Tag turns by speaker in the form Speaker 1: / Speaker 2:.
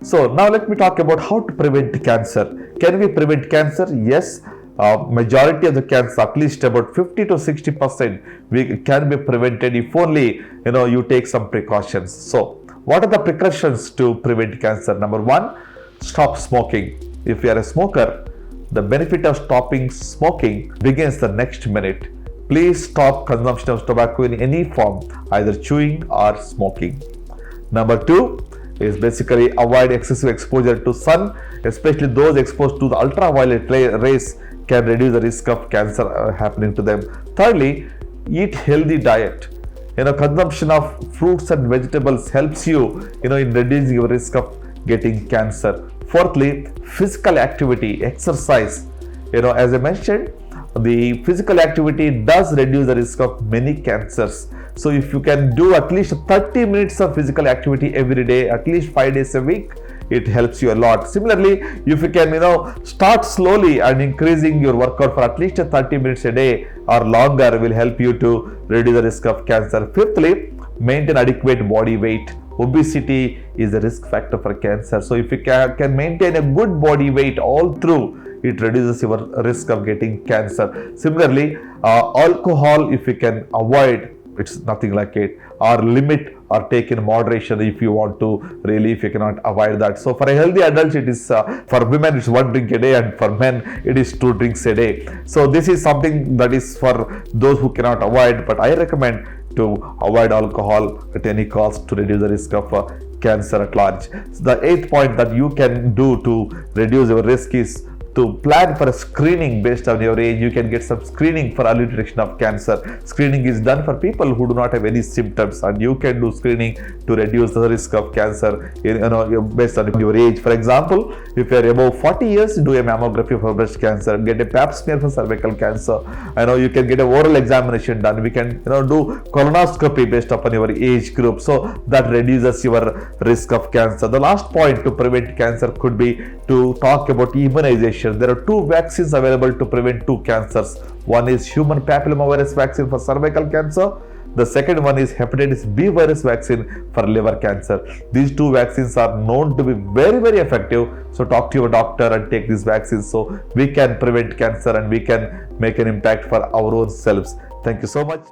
Speaker 1: So now let me talk about how to prevent cancer. Can we prevent cancer? Yes. Majority of the cancer, at least about 50 to 60%, can be prevented if only you take some precautions. So what are the precautions to prevent cancer? Number one, stop smoking. If you are a smoker, the benefit of stopping smoking begins the next minute. Please stop consumption of tobacco in any form, either chewing or smoking. Number two is basically avoid excessive exposure to sun, especially those exposed to the ultraviolet rays can reduce the risk of cancer happening to them. Thirdly, eat healthy diet. Consumption of fruits and vegetables helps you, in reducing your risk of getting cancer. Fourthly, physical activity, exercise. As I mentioned, the physical activity does reduce the risk of many cancers. So if you can do at least 30 minutes of physical activity every day, at least 5 days a week, it helps you a lot. Similarly, if you can start slowly and increasing your workout for at least 30 minutes a day or longer will help you to reduce the risk of cancer. Fifthly, maintain adequate body weight. Obesity is a risk factor for cancer. So if you can maintain a good body weight all through, it reduces your risk of getting cancer. Similarly, alcohol, if you can avoid, it's nothing like it, or limit or take in moderation if you want to, really, if you cannot avoid that. So for a healthy adult, it is for women it's 1 drink a day, and for men it is 2 drinks a day. So this is something that is for those who cannot avoid, but I recommend to avoid alcohol at any cost to reduce the risk of cancer at large. So the 8th point that you can do to reduce your risk is to plan for a screening based on your age. You can get some screening for early detection of cancer. Screening is done for people who do not have any symptoms, and you can do screening to reduce the risk of cancer based on your age. For example, if you are above 40 years, do a mammography for breast cancer, get a pap smear for cervical cancer. You can get an oral examination done. We can do colonoscopy based upon your age group, so that reduces your risk of cancer. The last point to prevent cancer could be to talk about immunization. There are 2 vaccines available to prevent 2 cancers. One is human papillomavirus vaccine for cervical cancer. The second one is hepatitis B virus vaccine for liver cancer. These 2 vaccines are known to be very, very effective. So talk to your doctor and take these vaccines so we can prevent cancer and we can make an impact for our own selves. Thank you so much.